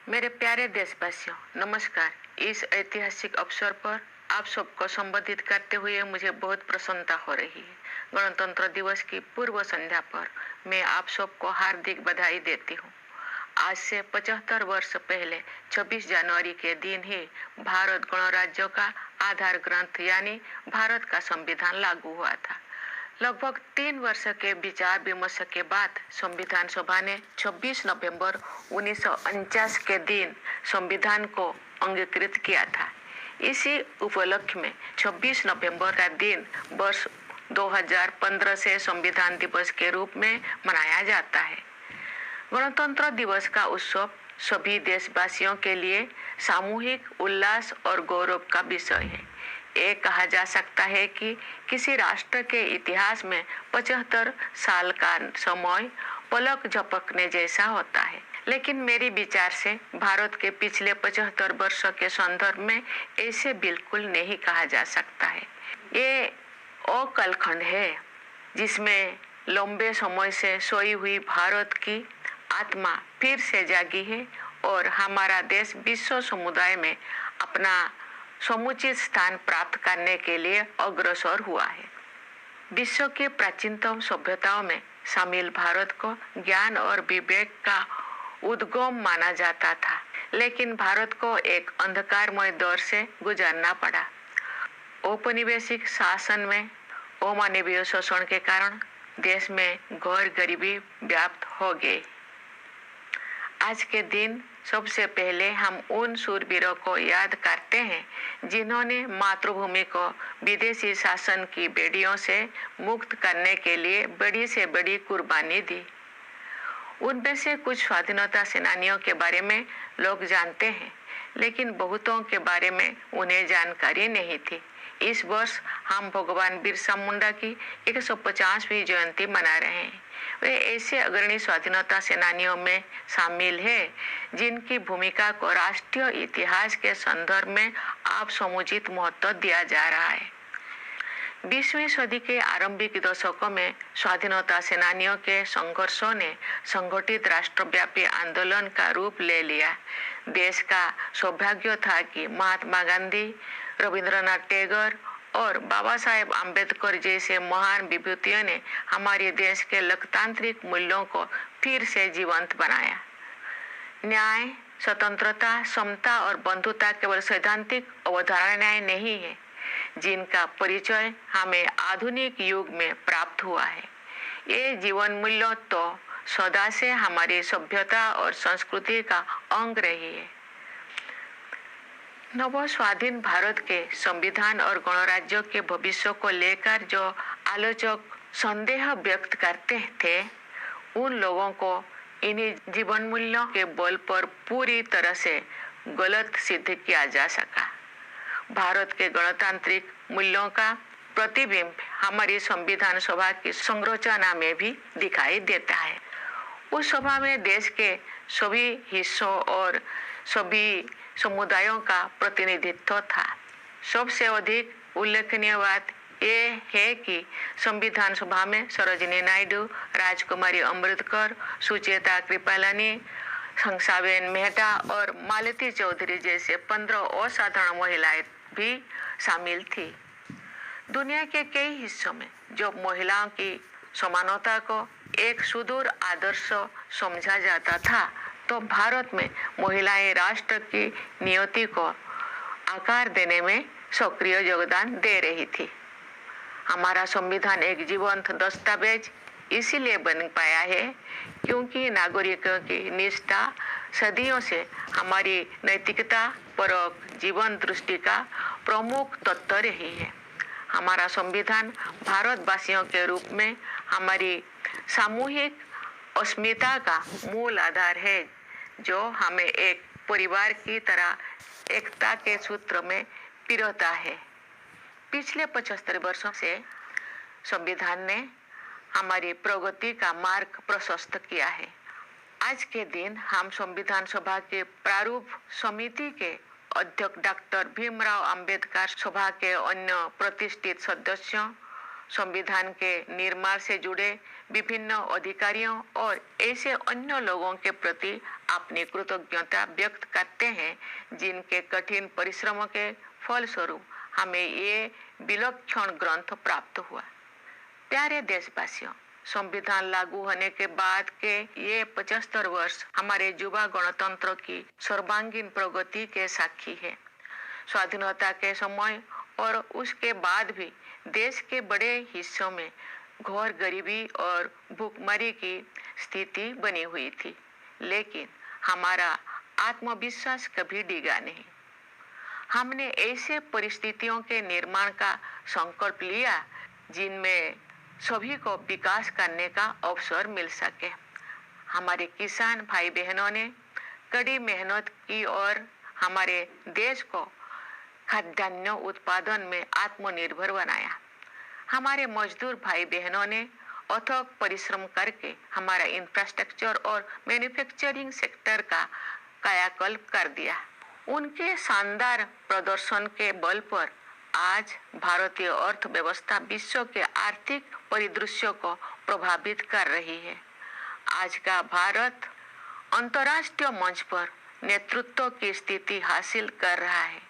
मेरे प्यारे देशवासियों, नमस्कार। इस ऐतिहासिक अवसर पर आप सबको संबोधित करते हुए मुझे बहुत प्रसन्नता हो रही है। गणतंत्र दिवस की पूर्व संध्या पर मैं आप सबको हार्दिक बधाई देती हूँ। आज से 75 वर्ष पहले 26 जनवरी के दिन ही भारत गणराज्य का आधार ग्रंथ यानी भारत का संविधान लागू हुआ था। लगभग 3 वर्ष के विचार विमर्श के बाद संविधान सभा ने 26 नवंबर 1949 के दिन संविधान को अंगीकृत किया था। इसी उपलक्ष्य में 26 नवंबर का दिन वर्ष 2015 से संविधान दिवस के रूप में मनाया जाता है। गणतंत्र दिवस का उत्सव सभी देशवासियों के लिए सामूहिक उल्लास और गौरव का विषय है। ये कहा जा सकता है कि किसी राष्ट्र के इतिहास में 75 साल का समय पलक झपकने जैसा होता है, लेकिन मेरे विचार से भारत के पिछले 75 वर्षों के संदर्भ में ऐसे बिल्कुल नहीं कहा जा सकता है। ये अकालखंड है जिसमें लंबे समय से सोई हुई भारत की आत्मा फिर से जागी है और हमारा देश विश्व समुदाय में अपना समुचित स्थान प्राप्त करने के लिए अग्रसर हुआ है। विश्व के प्राचीनतम सभ्यताओं में शामिल भारत को ज्ञान और विवेक का उद्गम माना जाता था, लेकिन भारत को एक अंधकारमय दौर से गुजरना पड़ा। औपनिवेशिक शासन में अमानवीय शोषण के कारण देश में घोर गरीबी व्याप्त हो गई। आज के दिन सबसे पहले हम उन शूरवीरों को याद करते हैं जिन्होंने मातृभूमि को विदेशी शासन की बेड़ियों से मुक्त करने के लिए बड़ी से बड़ी कुर्बानी दी। उनमें से कुछ स्वाधीनता सेनानियों के बारे में लोग जानते हैं, लेकिन बहुतों के बारे में उन्हें जानकारी नहीं थी। इस वर्ष हम भगवान बिरसा मुंडा की 150वीं जयंती मना रहे हैं। वे ऐसे अग्रणी स्वाधीनता सेनानियों में शामिल हैं जिनकी भूमिका को राष्ट्रीय इतिहास के संदर्भ में आप समुचित महत्व दिया जा रहा है। 20वीं सदी के आरंभिक दशकों में स्वाधीनता सेनानियों के संघर्षों ने संगठित राष्ट्रव्यापी आंदोलन का रूप ले लिया। देश का सौभाग्य था कि महात्मा गांधी, रविंद्रनाथ टैगोर और बाबा साहेब आम्बेडकर जैसे महान विभूतियों ने हमारे देश के लोकतांत्रिक मूल्यों को फिर से जीवंत बनाया। न्याय, स्वतंत्रता, समता और बंधुता केवल सैद्धांतिक अवधारणाएं नहीं है जिनका परिचय हमें आधुनिक युग में प्राप्त हुआ है। ये जीवन मूल्य तो सदा से हमारी सभ्यता और संस्कृति का अंग रही है। नव स्वाधीन भारत के संविधान और गणराज्य के भविष्य को लेकर जो आलोचक संदेह व्यक्त करते थे, उन लोगों को इन्हीं जीवन मूल्यों के बल पर पूरी तरह से गलत सिद्ध किया जा सका। भारत के गणतांत्रिक मूल्यों का प्रतिबिंब हमारी संविधान सभा की संरचना में भी दिखाई देता है। उस सभा में देश के सभी हिस्सों और सभी समुदायों का प्रतिनिधित्व था। सबसे अधिक उल्लेखनीय बात ये है कि संविधान सभा में सरोजिनी नायडू, राजकुमारी अमृतकर, सुचेता कृपलानी, हंसाबेन मेहता और मालती चौधरी जैसे 15 असाधारण महिलाएं भी शामिल थी। दुनिया के कई हिस्सों में जो महिलाओं की समानता को एक सुदूर आदर्श समझा जाता था, तो भारत में महिलाएं राष्ट्र की नियति को आकार देने में सक्रिय योगदान दे रही थी। हमारा संविधान एक जीवंत दस्तावेज इसीलिए बन पाया है क्योंकि नागरिकों की निष्ठा सदियों से हमारी नैतिकता परक जीवन दृष्टि का प्रमुख तत्व रही है। हमारा संविधान भारतवासियों के रूप में हमारी सामूहिक अस्मिता का मूल आधार है, जो हमें एक परिवार की तरह एकता के सूत्र में पिरोता है। पिछले 75 वर्षों से संविधान ने हमारी प्रगति का मार्ग प्रशस्त किया है। आज के दिन हम संविधान सभा के प्रारूप समिति के अध्यक्ष डॉक्टर भीमराव अंबेडकर, सभा के अन्य प्रतिष्ठित सदस्यों, संविधान के निर्माण से जुड़े विभिन्न अधिकारियों और ऐसे अन्य लोगों के प्रति अपनी कृतज्ञता व्यक्त करते हैं जिनके कठिन परिश्रमों के फलस्वरूप हमें ये विलक्षण ग्रंथ प्राप्त हुआ। प्यारे देशवासियों, संविधान लागू होने के बाद के ये 75 वर्ष हमारे युवा गणतंत्र की सर्वांगीण प्रगति के साक्षी है। स्वाधीनता के समय और उसके बाद भी देश के बड़े हिस्सों में घोर गरीबी और भूखमरी की स्थिति बनी हुई थी, लेकिन हमारा आत्मविश्वास कभी डिगा नहीं। हमने ऐसे परिस्थितियों के निर्माण का संकल्प लिया जिनमें सभी को विकास करने का अवसर मिल सके। हमारे किसान भाई बहनों ने कड़ी मेहनत की और हमारे देश को खाद्यान्न उत्पादन में आत्मनिर्भर बनाया। हमारे मजदूर भाई बहनों ने अथक परिश्रम करके हमारा इंफ्रास्ट्रक्चर और मैन्युफैक्चरिंग सेक्टर का कायाकल्प कर दिया। उनके शानदार प्रदर्शन के बल पर आज भारतीय अर्थव्यवस्था विश्व के आर्थिक परिदृश्य को प्रभावित कर रही है। आज का भारत अंतर्राष्ट्रीय मंच पर नेतृत्व की स्थिति हासिल कर रहा है।